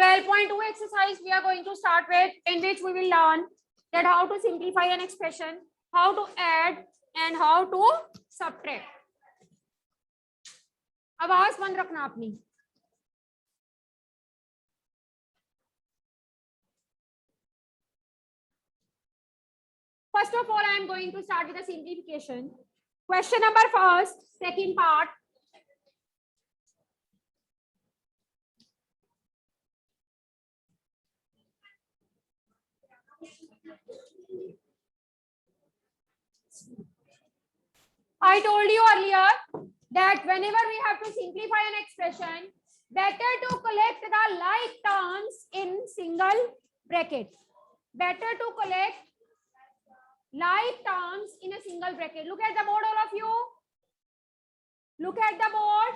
12.2 exercise we are going to start with, in which we will learn that how to simplify an expression, how to add and how to subtract. आवाज बंद रखना अपनी. First of all, I am going to start with the simplification. Question number first, second part. I told you earlier that whenever we have to simplify an expression, better to collect the like terms in single bracket. Better to collect like terms in a single bracket. Look at the board, all of you. Look at the board.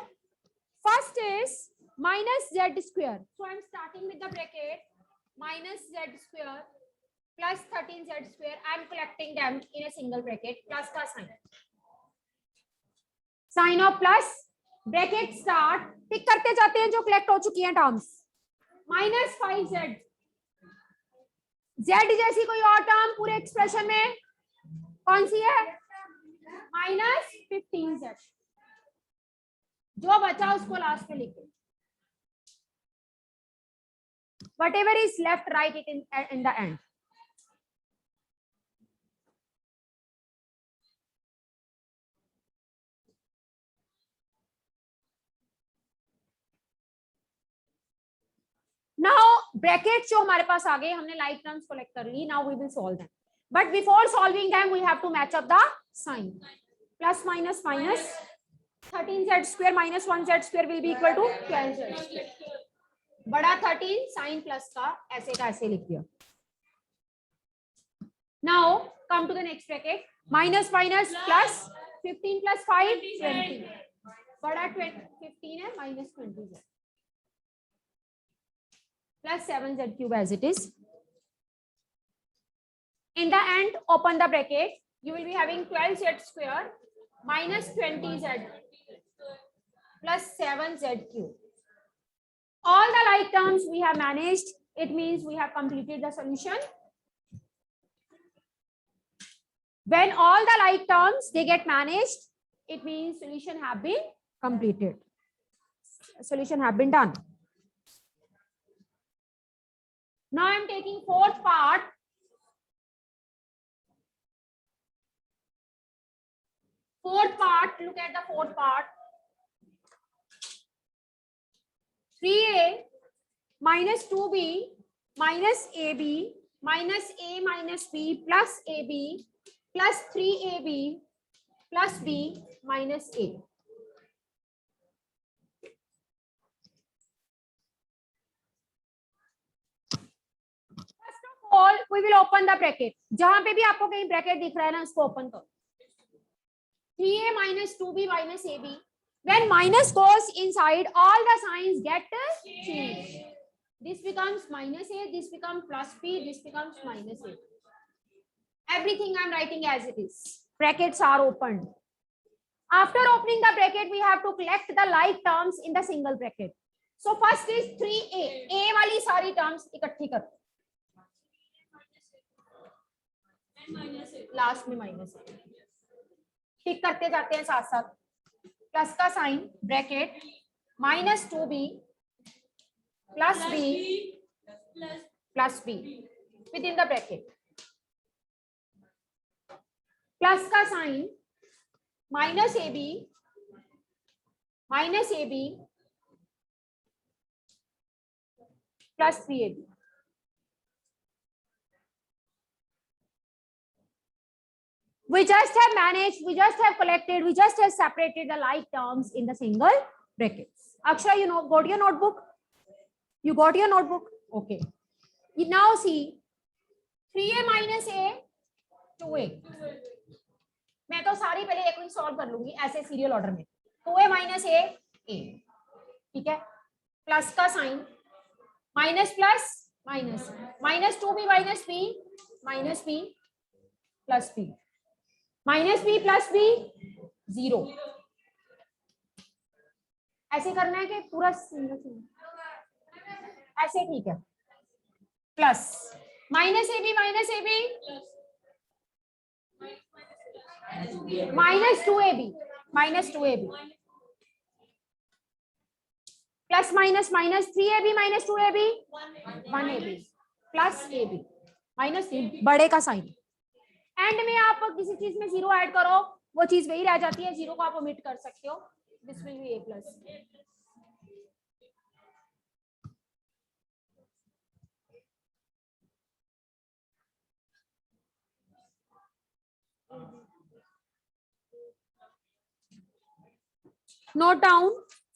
First is minus z square. So I am starting with the bracket minus z square plus 13z square. I am collecting them in a single bracket. Plus का sign. Sign of plus bracket start. टिक करते जाते हैं जो collect हो चुकी हैं terms. Minus 5z. z जैसी कोई और टर्म पूरे एक्सप्रेशन में कौन सी है? Minus 15z. जो बचा उसको लास्ट में लिखे. Whatever is left, write it in the end. Now brackets जो हमारे पास आ गए, हमने like terms collect कर ली. Now we will solve them. But before solving them, we have to match up the sign. Plus minus minus 13z square minus 1z square will be equal to 12z square. बड़ा 13 sign plus का ऐसे लिख दिया. Now come to the next bracket. Minus minus plus 15 plus 5 20. बड़ा 15 है minus 20z plus 7z cube as it is. In the end, open the bracket. You will be having 12z square minus 20z plus 7z cube. All the like terms we have managed. It means we have completed the solution. When all the like terms they get managed, it means solution have been completed. Solution have been done. Now I am taking fourth part. Fourth part, look at the fourth part. 3a minus 2b minus ab minus a minus b plus ab plus 3ab plus b minus a. First of all, we will open the bracket. जहां पे भी आपको कहीं bracket दिख रहा है ना, उसको open करो. 3a minus 2b minus ab. When minus goes inside, all the signs get changed. This becomes minus a, this becomes plus b, this becomes minus a. Everything I am writing as it is. Brackets are opened. After opening the bracket, we have to collect the like terms in the single bracket. So first is 3a. A वाली सारी terms इकट्ठी करो. Last में minus a. ठीक करते जाते हैं साथ साथ. प्लस का sign bracket minus 2b plus b plus b within the bracket. Plus का sign minus ab plus 3ab. We just have managed, we just have collected, we just have separated the like terms in the single brackets. Akshara, you know, got your notebook? You got your notebook? Okay. You now see 3a minus a 2a. मैं तो सारी पहले एक ही solve कर लूंगी ऐसे serial order में. 2a minus a ठीक है. प्लस का sign minus plus minus minus 2b minus b plus b minus b plus b 0. ऐसे करना है कि पूरा सिंगल सिंगल. ऐसे ठीक है, plus minus A B minus A B minus 2ab minus 2ab plus minus minus 3ab minus 2ab 1ab plus ab minus 3 बड़े का साइन। एंड में आप किसी चीज में जीरो ऐड करो वो चीज वही रह जाती है, जीरो को आप ओमिट कर सकते हो, this will be a plus. Note down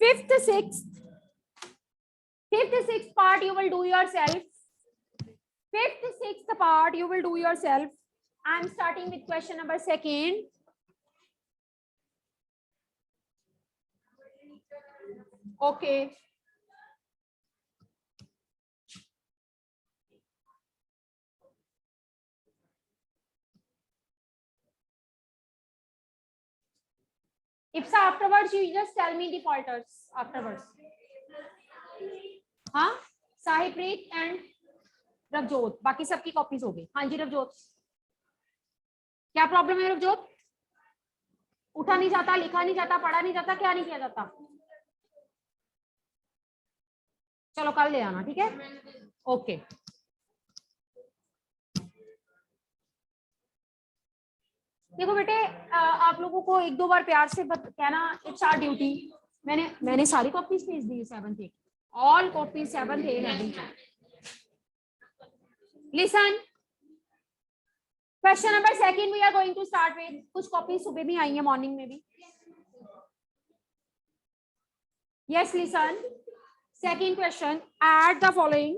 fifth, sixth part you will do yourself. Fifth, sixth part you will do yourself. I am starting with question number 2. Okay. If so, afterwards you just tell me the faulters afterwards. हाँ, साहिबप्रीत and Ravjot, बाकी सबकी copies हो गई। हाँ जी रवजोत, क्या problem है रवजोत? उठा नहीं जाता, लिखा नहीं जाता, पढ़ा नहीं जाता, क्या नहीं किया जाता? चलो कल ले आना, ठीक है? ओके। देखो बेटे, आप लोगों को एक दो बार प्यार से कहना, इट्स आवर ड्यूटी। मैंने सारी कॉपीज भेज दी 7th 8th, all copies 7th 8th। Listen, question number 2 we are going to start with. कुछ कॉपीज सुबह भी आई है, मॉर्निंग में भी। Yes listen, second question, add the following.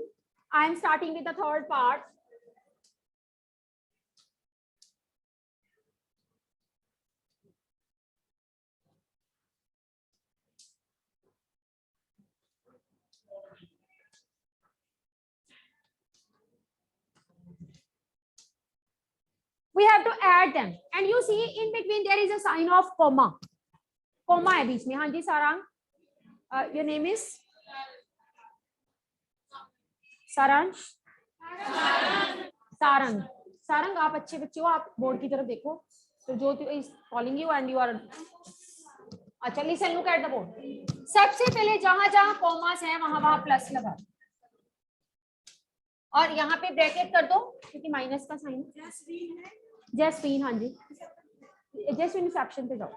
I am starting with the third part. We have to add them, and you see in between there is a sign of comma. Comma है बीच में। हाँ जी Sarang, your name is सारंश? सारंग, सारंग आप अच्छे बच्चे हो, आप board की तरफ देखो। तो जो is calling you and you are, अच्छा listen, look at the board। सबसे पहले जहां जहां कॉमास है वहां वहां प्लस लगा, और यहाँ पे ब्रैकेट कर दो क्योंकि माइनस का साइन। जैस्मीन, हाँ जी जैस्मीन, सेक्शन पे जाओ,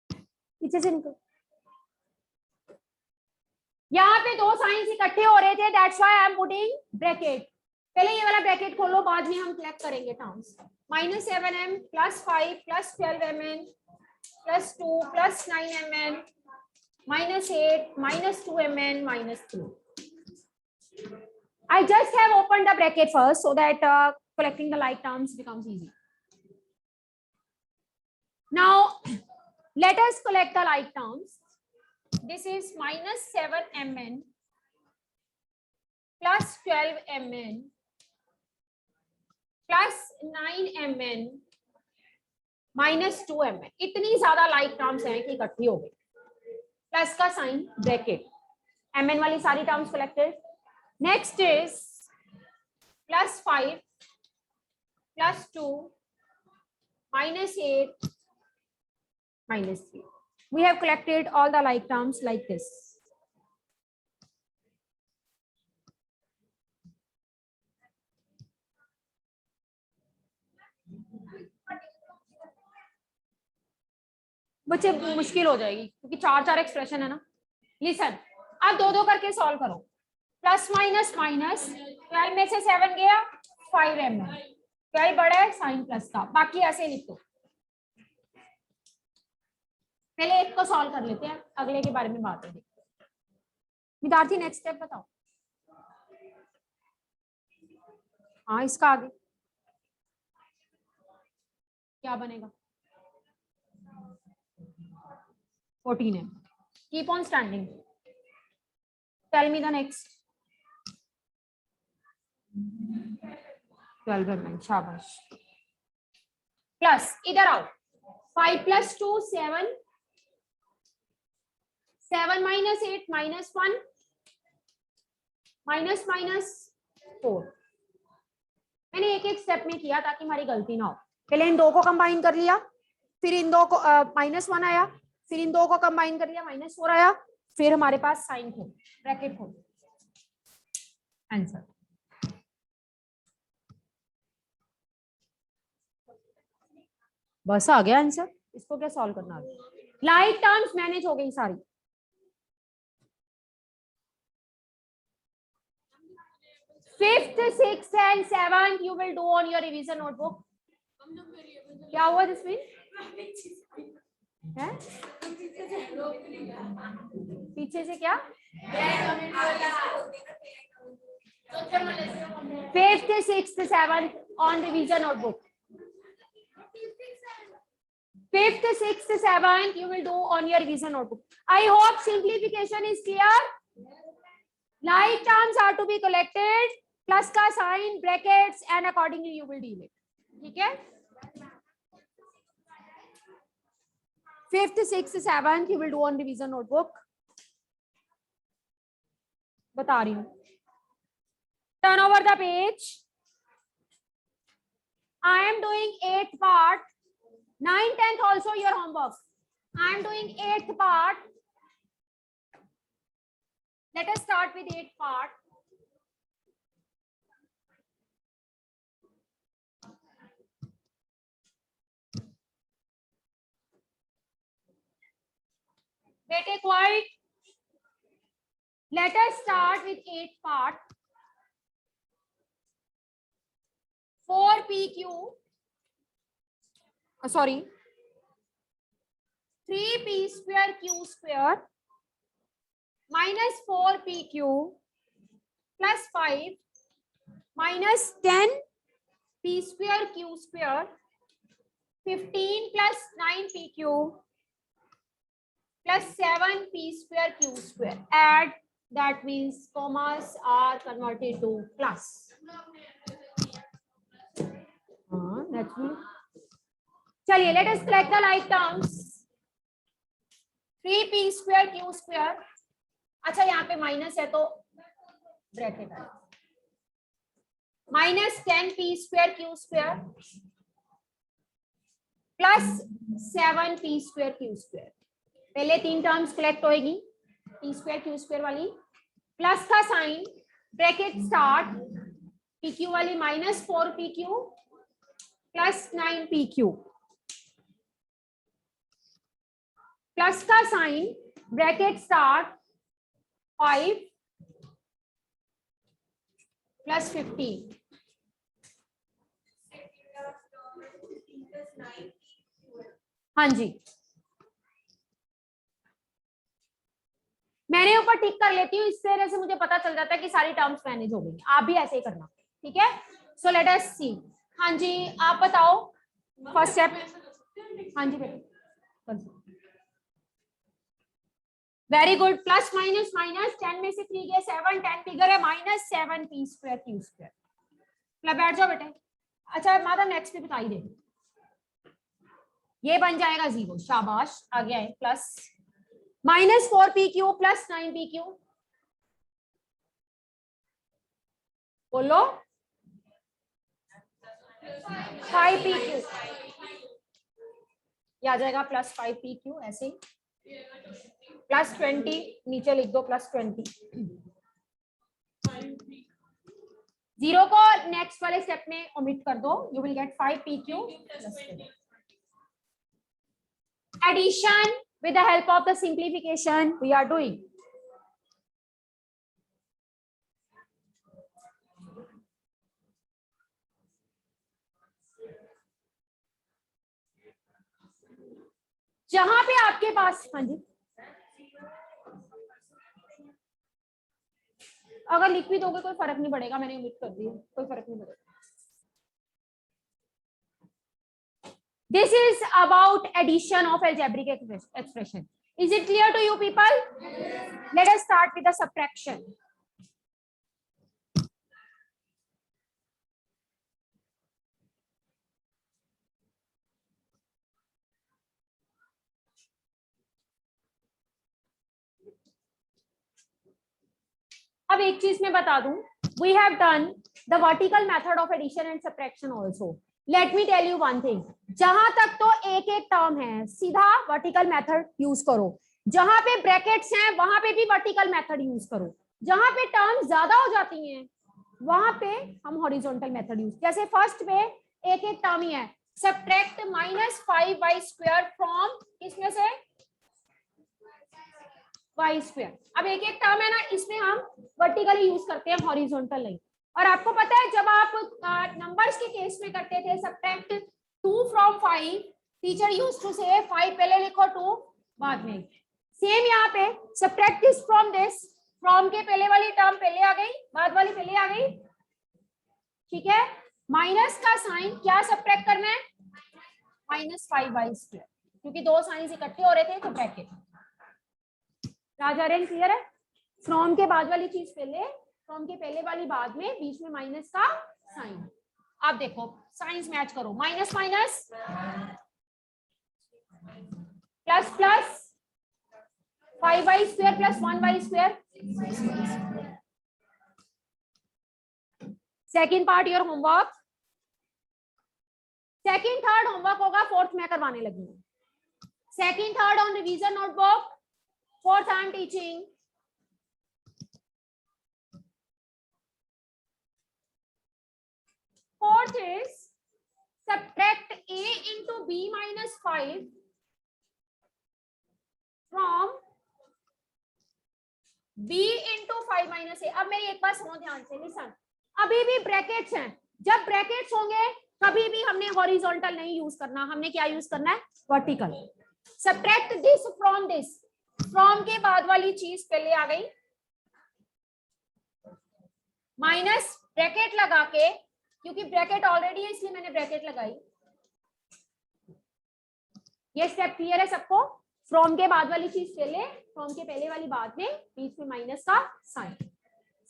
पीछे से निकल। यहाँ पे दो साइंस इकट्ठे हो रहे थे, that's why I am putting bracket. पहले ये वाला ब्रैकेट खोलो, बाद में हम कलेक्ट करेंगे terms. -7m + 5 + 12mn + 2 + 9mn -8 -2mn -3। I just have opened the bracket first so that collecting the like terms becomes easy. Now, let us collect the like terms. This is -7mn + 12mn + 9mn -2mn। इतनी ज्यादा like terms हैं कि इकट्ठी हो गई। Plus का sign, bracket, mn वाली सारी terms collected। Next is +5 + 2 -8 -3. We have collected all the like terms like this. बच्चे मुश्किल हो जाएगी क्योंकि 4 एक्सप्रेशन है ना। लिसन, आप दो दो करके सॉल्व करो। प्लस माइनस माइनस, 12 में से 7 गया, 5mn, 12 बड़ा है, साइन प्लस का, बाकी ऐसे लिख दो। पहले एक को सॉल्व कर लेते हैं, अगले के बारे में बात करेंगे। विद्यार्थी नेक्स्ट स्टेप बताओ। हाँ, इसका आगे क्या बनेगा? 14m। Keep on standing. Tell me the next. 12mn, शाबाश। प्लस, इधर आओ, 5 + 2 7, 7 - 8 -1, माइनस माइनस 4। मैंने एक एक स्टेप में किया ताकि हमारी गलती ना हो। पहले इन दो को कंबाइन कर लिया, फिर इन दो को -1 आया, फिर इन दो को कंबाइन कर लिया, -4 आया, फिर हमारे पास साइन खोल, ब्रैकेट खोल, आंसर। बस आ गया आंसर। इसको क्या सॉल्व करना है? लाइक टर्म्स मैनेज हो गई सारी। Fifth, sixth and seventh you will do on your revision notebook. क्या हुआ जिसमें है? पीछे से क्या? Fifth, sixth, seventh on revision notebook. Fifth, sixth, seventh you will do on your revision notebook. I hope simplification is clear. Like terms are to be collected, plus का sign, brackets, and accordingly you will deal it. ठीक है? Fifth, sixth, seventh you will do on revision notebook. बता रही हूँ. Turn over the page. I am doing 8th part. 9th, 10th also your homework. I am doing 8th part. Let us start with 8th part. Get it quiet. Let us start with 8th part. 4PQ. Sorry. 3P square Q square minus 4PQ plus 5 minus 10P square Q square 15 plus 9PQ plus 7P square Q square. Add, that means commas are converted to plus. That's me. चलिए, let us collect the like terms. 3P square Q square. अच्छा, यहाँ पे minus है तो bracket है, minus 10P square Q square plus 7P square Q square. पहले 3 terms collect होएगी, P square Q square वाली, प्लस का साइन, ब्रैकेट स्टार्ट, PQ वाली minus 4PQ plus 9PQ, plus का साइन, ब्रैकेट स्टार्ट, 5 प्लस 15, हाँ जी, मैंने ऊपर टिक कर लेती हूँ, इससे तरह से मुझे पता चल जाता है कि सारी टर्म्स मैनेज हो गई। आप भी ऐसे ही करना, ठीक है? सो लेट अस सी। हाँ जी, आप बताओ फर्स्ट स्टेप। हाँ जी बेटा, very good. Plus minus minus, 10 में से 3 गए 7, 10 फिगर है -7P square Q square। मतलब बैठ जाओ बेटे। अच्छा माता नेक्स्ट भी बताई दे, ये बन जाएगा 0। शाबाश, आ गया है। प्लस -4PQ प्लस 9PQ, बोलो 5PQ, ये आ जाएगा प्लस 5PQ, ऐसे ही प्लस 20, नीचे लिख दो प्लस 20। 0 को नेक्स्ट वाले स्टेप में ओमिट कर दो, you will get 5PQ plus 20। Addition with the help of the simplification we are doing. जहां पे आपके पास, हाँ जी, अगर लिख भी दोगे कोई फर्क नहीं पड़ेगा, मैंने ओमिट कर दिया, कोई फर्क नहीं पड़ेगा। This is about addition of algebraic expression. Is it clear to you people? Let us start with the subtraction. अब एक चीज मैं बता दूं, we have done the vertical method of addition and subtraction also. Let me tell you one thing, जहां तक तो एक एक टर्म है सीधा वर्टिकल मेथड यूज करो, जहां पे ब्रैकेट्स हैं वहां पे भी वर्टिकल मेथड यूज करो, जहां पे टर्म ज्यादा हो जाती हैं वहां पे हम हॉरिजॉन्टल मेथड यूज। जैसे फर्स्ट पे एक एक टर्म ही है, सब्ट्रैक्ट -5y² फ्रॉम किसमें से y²। अब एक एक टर्म है ना, इसमें हम वर्टिकली यूज करते हैं, हॉरिजॉन्टल नहीं। और आपको पता है जब आप नंबर्स के केस में करते थे subtract 2 from 5, teacher used to say 5 पहले लिखो 2 बाद में। सेम यहाँ पे subtract this from this, from के पहले वाली टर्म पहले आ गई, बाद वाली पहले आ गई, ठीक है। माइनस का साइन क्या सब्ट्रैक्ट करना है, -5y², क्योंकि दो साइन इकट्ठे हो रहे थे तो ब्रैकेट। राजारेन क्लियर है? फ्रॉम के बाद वाली चीज पहले, फ्रॉम के पहले वाली बाद में, बीच में माइनस का साइन। आप देखो साइंस मैच करो, minus minus plus plus 5y² plus 1y²। Second part your homework, second third homework होगा, फोर्थ में करवाने लगी हूँ। Second third on revision notebook, fourth I am teaching. Fourth is subtract a into b minus 5 from b into 5 minus a। अब मेरी एक बात सुनो ध्यान से, लिसन, अभी भी ब्रैकेट्स हैं, जब ब्रैकेट्स होंगे कभी भी हमने हॉरिजॉन्टल नहीं यूज करना, हमने क्या यूज करना है, vertical. Subtract this from this, from के बाद वाली चीज पहले आ गई, माइनस ब्रैकेट लगा के, क्योंकि ब्रैकेट ऑलरेडी है इसलिए मैंने ब्रैकेट लगाई। ये स्टेप क्लियर है सबको? फ्रॉम के बाद वाली चीज पहले, फ्रॉम के पहले वाली बाद में, बीच में माइनस का साइन।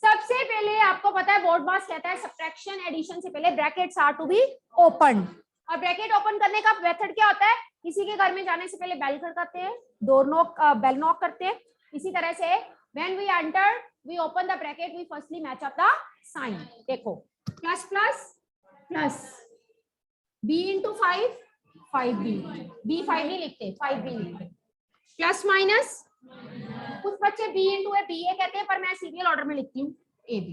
सबसे पहले आपको पता है बोर्ड मास कहता है सब्ट्रैक्शन एडिशन से पहले brackets are to be open. और ब्रैकेट ओपन करने का मेथड क्या होता है, किसी के घर में जाने से पहले बेल खड़काते हैं, डोर नॉक, बेल नॉक करते हैं। इसी तरह से when we enter we open the bracket, we firstly match up the sign. देखो plus plus plus b into 5, 5b, b5 नहीं लिखते, 5b लिखते, प्लस माइनस, कुछ बच्चे b इंटू है ba कहते हैं, पर मैं सीरियल ऑर्डर में लिखती हूँ ab।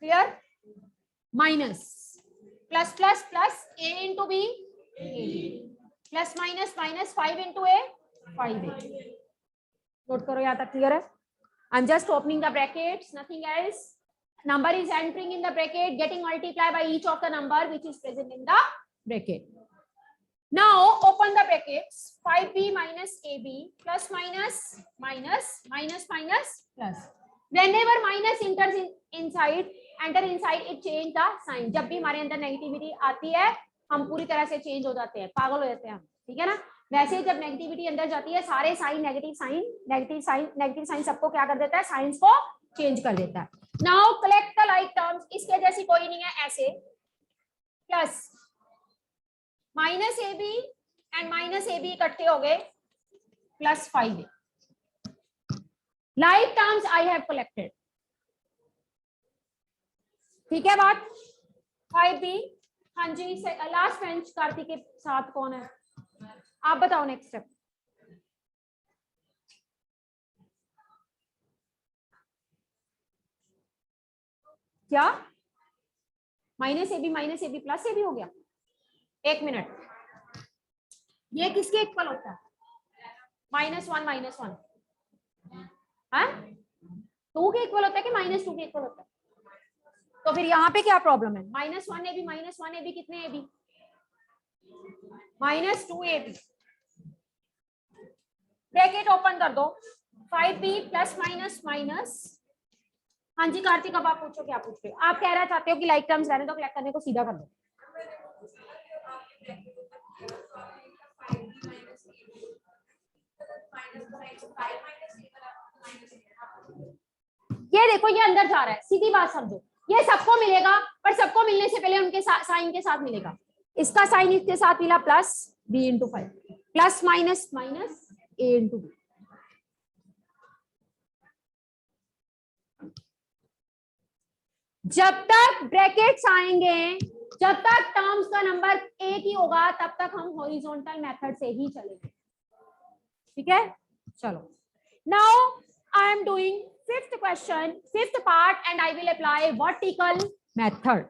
Clear? Minus plus plus plus a into b, plus minus minus 5 into a, 5a। Note करो यहाँ तक, क्लियर है? I am just opening the brackets, nothing else. Number is entering in the bracket, getting multiplied by each of the number which is present in the bracket. Now open the brackets, 5b minus ab plus minus minus minus minus plus. Whenever minus enters inside, enter inside, it change the sign. जब भी हमारे अंदर negativity आती है हम पूरी तरह से चेंज हो जाते हैं, पागल हो जाते हैं हम, ठीक है ना। वैसे जब नेगेटिविटी अंदर जाती है सारे साइन, नेगेटिव साइन सबको क्या कर देता है, साइंस को चेंज कर देता है। Now collect the like terms, इसके जैसी कोई नहीं है, ऐसे plus minus A B and minus A B इकट्ठे हो गए, plus 5a। Like terms I have collected, ठीक है बात? 5b, हाँ जी। लास्ट बेंच कार्तिक के साथ कौन है, आप बताओ नेक्स्ट स्टेप। क्या minus A B plus A B हो गया? एक मिनट, ये किसके इक्वल होता है, -1 हाँ 2 के इक्वल होता है कि -2 के इक्वल होता है? तो फिर यहाँ पे क्या प्रॉब्लम है, -1ab कितने ab, -2ab। ब्रैकेट ओपन कर दो, 5b प्लस माइनस माइनस। हाँ जी कार्तिक, अब आप पूछो, क्या पूछ रहे हो? आप कह रहा चाहते हो कि लाइक टर्म्स रहने दो, कलेक्ट करने को सीधा कर दो। ये देखो ये अंदर जा रहा है, सीधी बात समझो, ये सबको मिलेगा, पर सबको मिलने से पहले उनके साइन के साथ मिलेगा। इसका साइन इसके साथ मिला, plus b into 5, plus minus minus a into b। जब तक ब्रैकेट्स आएंगे, जब तक टर्म्स का नंबर एक ही होगा, तब तक हम हॉरिजॉन्टल मेथड से ही चलेंगे, ठीक है। चलो, now I am doing fifth question, fifth part, and I will apply vertical method.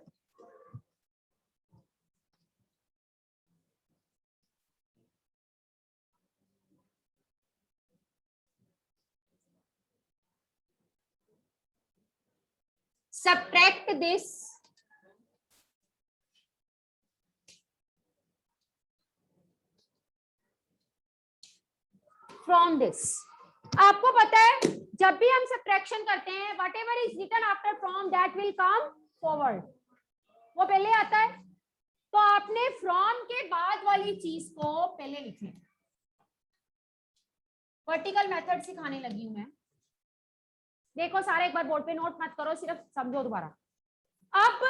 Subtract this from this। आपको पता है जब भी हम सब्ट्रैक्शन करते हैं, whatever is written after from that will come forward, वो पहले आता है। तो आपने फ्रॉम के बाद वाली चीज को पहले लिखना। वर्टिकल मेथड सिखाने लगी हूं मैं, देखो सारे एक बार बोर्ड पे नोट मत करो, सिर्फ समझो दोबारा। अब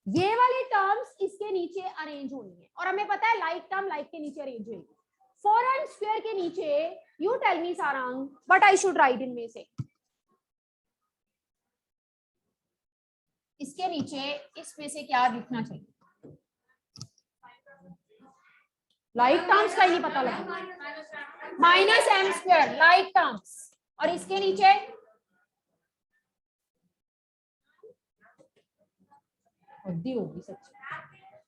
ये वाली टर्म्स इसके नीचे अरेंज होनी है, और हमें पता है लाइक टर्म लाइक के नीचे अरेंज होगी। 4m स्क्वायर के नीचे, you tell me Sarang what I should write इनमें से। इसके नीचे इसमें से क्या लिखना चाहिए? लाइक टर्म्स का ही नहीं पता लगा, minus M square like terms, और इसके नीचे हद्दी होगी सच,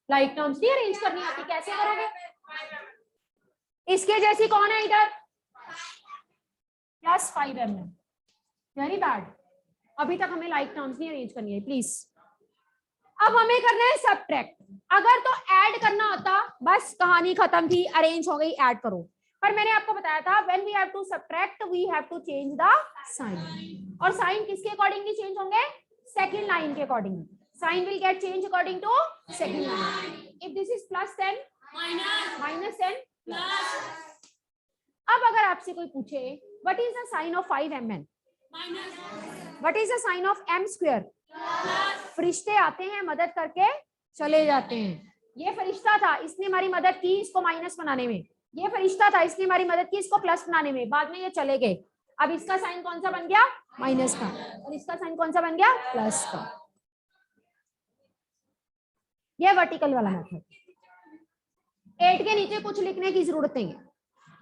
लाइक टर्म्स नहीं अरेंज करनी आती, कैसे करोगे? इसके जैसी कौन है इधर? +5m, very bad. अभी तक हमें लाइक टर्म्स नहीं अरेंज करनी है प्लीज। अब हमें करना है सब्ट्रैक्ट। अगर तो ऐड करना होता, बस कहानी खत्म थी, अरेंज हो गई, ऐड करो। पर मैंने आपको बताया था when we have to subtract we have to change the sign, और साइन किसके अकॉर्डिंगली चेंज होंगे? सेकंड लाइन के according. Sign will get change according to second line. If this is plus then minus then plus. अब अगर आपसे कोई पूछे what is the sign of 5mn, what is the sign of m square, फरिश्ते आते हैं मदद करके चले जाते हैं। ये फरिश्ता था, इसने हमारी मदद की इसको माइनस बनाने में, ये फरिश्ता था, इसने हमारी मदद की इसको प्लस बनाने में, बाद में ये चले गए। अब इसका साइन कौन सा बन गया? माइनस का, और इसका साइन कौन सा बन गया? प्लस का। ये वर्टिकल वाला मेथड। 8 के नीचे कुछ लिखने की जरूरत नहीं है।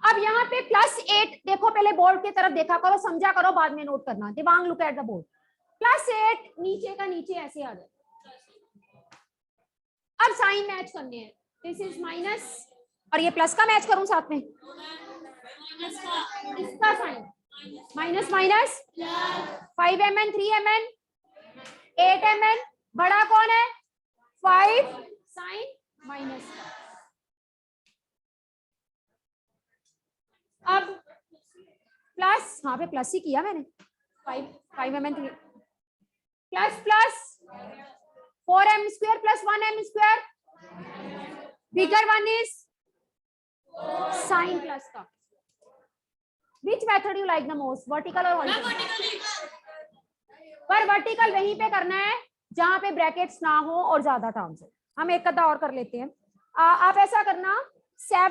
अब यहाँ पे +8 देखो, पहले बोर्ड की तरफ देखा करो, समझा करो, बाद में नोट करना। Divang look at the board. +8 नीचे का नीचे ऐसे आ जाए। अब साइन मैच करने हैं, दिस इज माइनस, और ये प्लस का मैच करूं साथ में, इसका sign minus minus, 5mn 3mn 8mn, बड़ा कौन है? 5, साइन माइनस। अब प्लस, हाँ पे प्लस ही किया मैंने, 5mn 3 plus plus 4m square plus 1m square, bigger one is sign plus का। Which method you like the most, vertical और हॉरिजॉन्टल? पर वर्टिकल वहीं पे करना है जहां पे ब्रैकेट्स ना हो और ज्यादा टर्म्स हो। हम एक कदा और कर लेते हैं। आप ऐसा करना, 6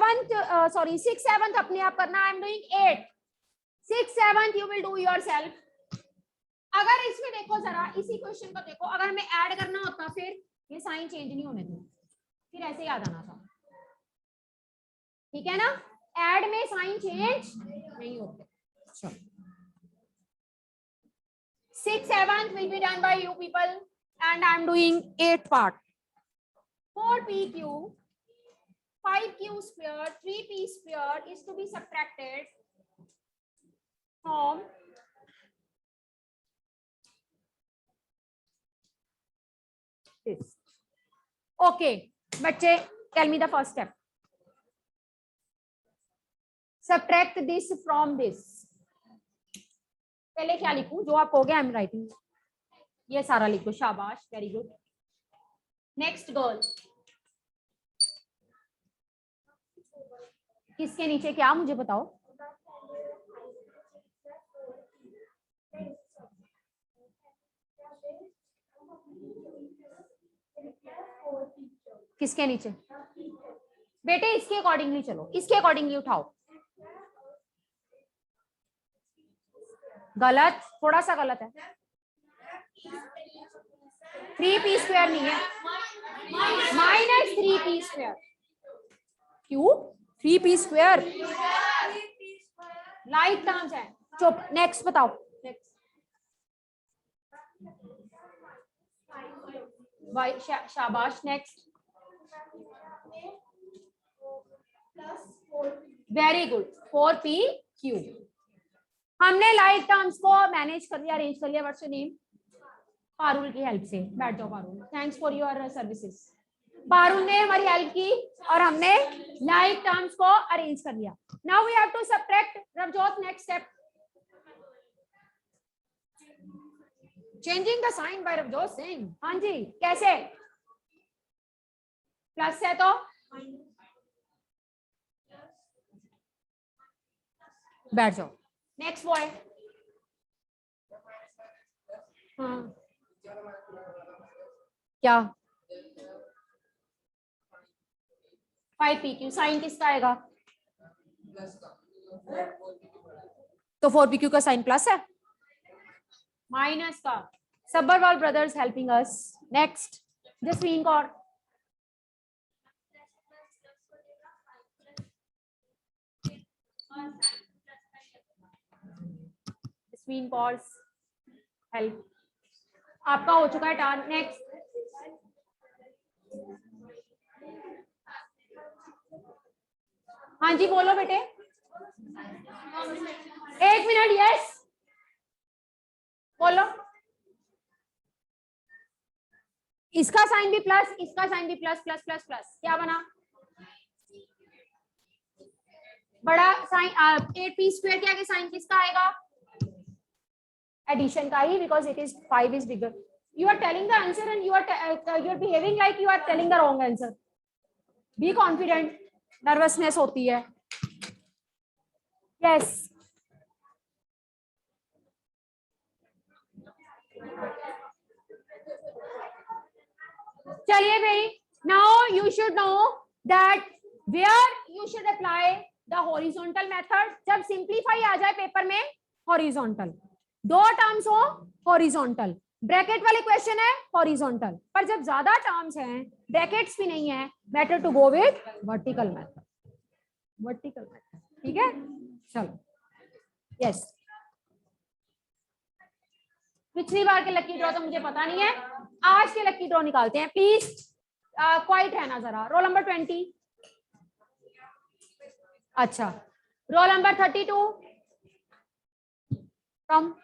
7 अपने आप करना। I am doing 8, 6 7 you will do yourself. अगर इसमें देखो जरा, इसी क्वेश्चन को देखो, अगर हमें ऐड करना होता फिर ये साइन चेंज नहीं होने थे, फिर ऐसे याद आना था, ठीक है ना? ऐड में साइन चेंज नहीं होते। 6 7 will be done by you people, and I am doing 8 part. 4pq 5q square 3p square is to be subtracted from this. Okay, बच्चे, tell me the first step. Subtract this from this. पहले क्या लिखूं? जो आप कहोगे, I am writing. ये सारा लिखो, शाबाश, वेरी गुड। नेक्स्ट गर्ल, किसके नीचे क्या, मुझे बताओ। किसके नीचे? बेटे इसके अकॉर्डिंगली चलो, इसके अकॉर्डिंगली उठाओ। गलत, थोड़ा सा गलत है। 3p² नहीं है, -3p²। क्यों? 3p²। लाइक टर्म्स है। चुप, नेक्स्ट बताओ। शाबाश, नेक्स्ट। वेरी गुड, 4p³ हमने लाइक टर्म्स को मैनेज कर लिया, अरेंज कर लिया। What's your name? पारुल की हेल्प से। बैठ जाओ Parul, thanks for your services. Parul ने हमारी हेल्प की और हमने लाइक टर्म्स को अरेंज कर लिया। Now we have to subtract. Ravjot, next step. Changing the sign by Ravjot Singh. हाँ जी, कैसे? प्लस है तो बैठ जाओ। Next boy. हाँ क्या? 5pq। साइन किसका आएगा? तो 4pq का साइन प्लस है, माइनस का। Sabharwal brothers helping us. Next, Jasveen Kaur. Jasveen Kaur help. आपका हो चुका है टर्न। नेक्स्ट, हाँ जी बोलो बेटे। 1 मिनट, यस बोलो। इसका साइन भी प्लस, इसका साइन भी प्लस, प्लस प्लस प्लस, क्या बना? बड़ा साइन 8p² के आगे साइन किसका आएगा? एडिशन का ही, because it is 5 is bigger. You are telling the answer and you are behaving like you are telling the wrong answer. Be confident. Nervousness होती है। यस चलिए भाई, now you should know that where you should apply the horizontal method. जब simplify आ जाए paper में, horizontal. 2 terms हो horizontal, bracket वाले क्वेश्चन है हॉरिजॉन्टल, पर जब ज्यादा टर्म्स हैं, ब्रैकेट्स भी नहीं है, better to go with vertical method. Vertical method, ठीक है? चलो, यस। पिछली बार के लकी ड्रॉ तो मुझे पता नहीं है, आज के लकी ड्रॉ निकालते हैं। प्लीज क्वाइट रहना जरा। Roll number 20। अच्छा, roll number 32। Come.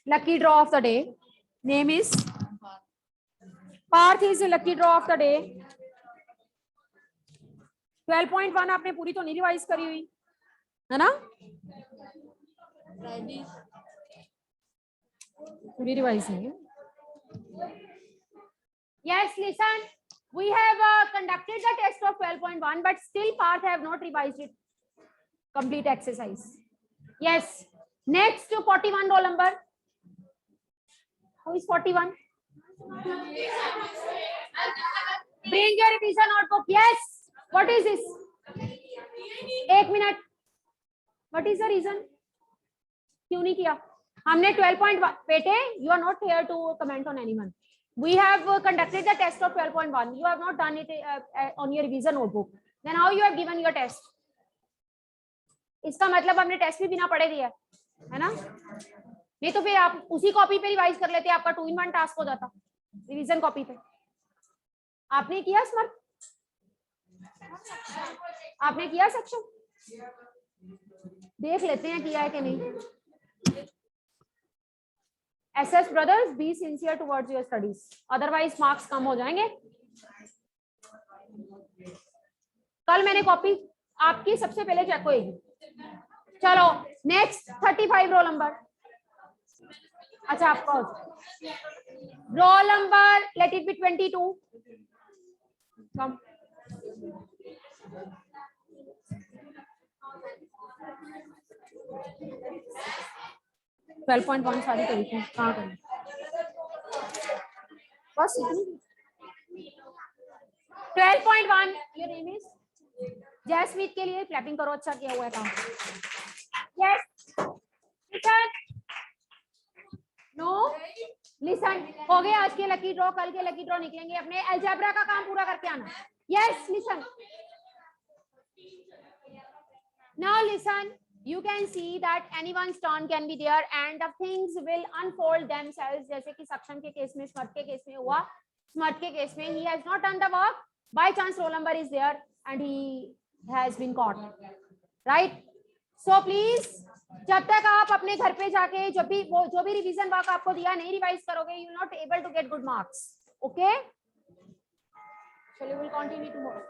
lucky draw of the day name is Parth is the lucky draw of the day। 12.1 आपने पूरी तो नहीं रिवाइज करी हुई है ना? पूरी रिवाइज नहीं है। Yes, listen, we have conducted the test of 12.1 but still Parth have not revised it complete exercise। Yes, next to 41 roll number। Who is 41? Bring your revision notebook। Yes, what is this? 1 minute। What is the reason? क्यों नहीं किया हमने? 12.1 बेटे, you are not here to comment on anyone। We have conducted the test of 12.1। You have not done it on your revision notebook। Then how you have given your test? इसका मतलब हमने test भी बिना पढ़े दिया है ना? नहीं तो फिर आप उसी कॉपी पे रिवाइज कर लेते, आपका 2-in-1 टास्क हो जाता रिवीजन कॉपी पे। आपने किया स्मर्थ? आपने किया सेक्शन? देख लेते हैं किया है कि नहीं। SS brothers, be sincere towards your studies, otherwise marks कम हो जाएंगे। कल मैंने कॉपी आपकी सबसे पहले चेक होएगी। चलो नेक्स्ट 35 रोल नंबर। अच्छा आपका roll number let it be 22। कम 12.1 सारी करी थी, कहाँ करी? बस 12.1। योर नेम इज जयस्मीत के लिए क्लैपिंग करो, अच्छा किया हुआ है काम। यस लिसन, नो लिसन, हो गया आज के लकी ड्रॉ, कल के लकी ड्रॉ निकलेंगे अपने। अलजेब्रा का काम पूरा करके आना। Yes listen, now listen, you can see that anyone's turn can be there and the things will unfold themselves, जैसे कि सक्षम के केस में, स्मर्ट के केस में हुआ। स्मर्ट के केस में he has not done the work, by chance roll number is there and he has been caught, right? So please, जब तक आप अपने घर पे जाके जब भी वो जो भी रिवीजन वर्क आपको दिया नहीं रिवाइज करोगे, you will not able to get good marks, okay? So we will continue tomorrow.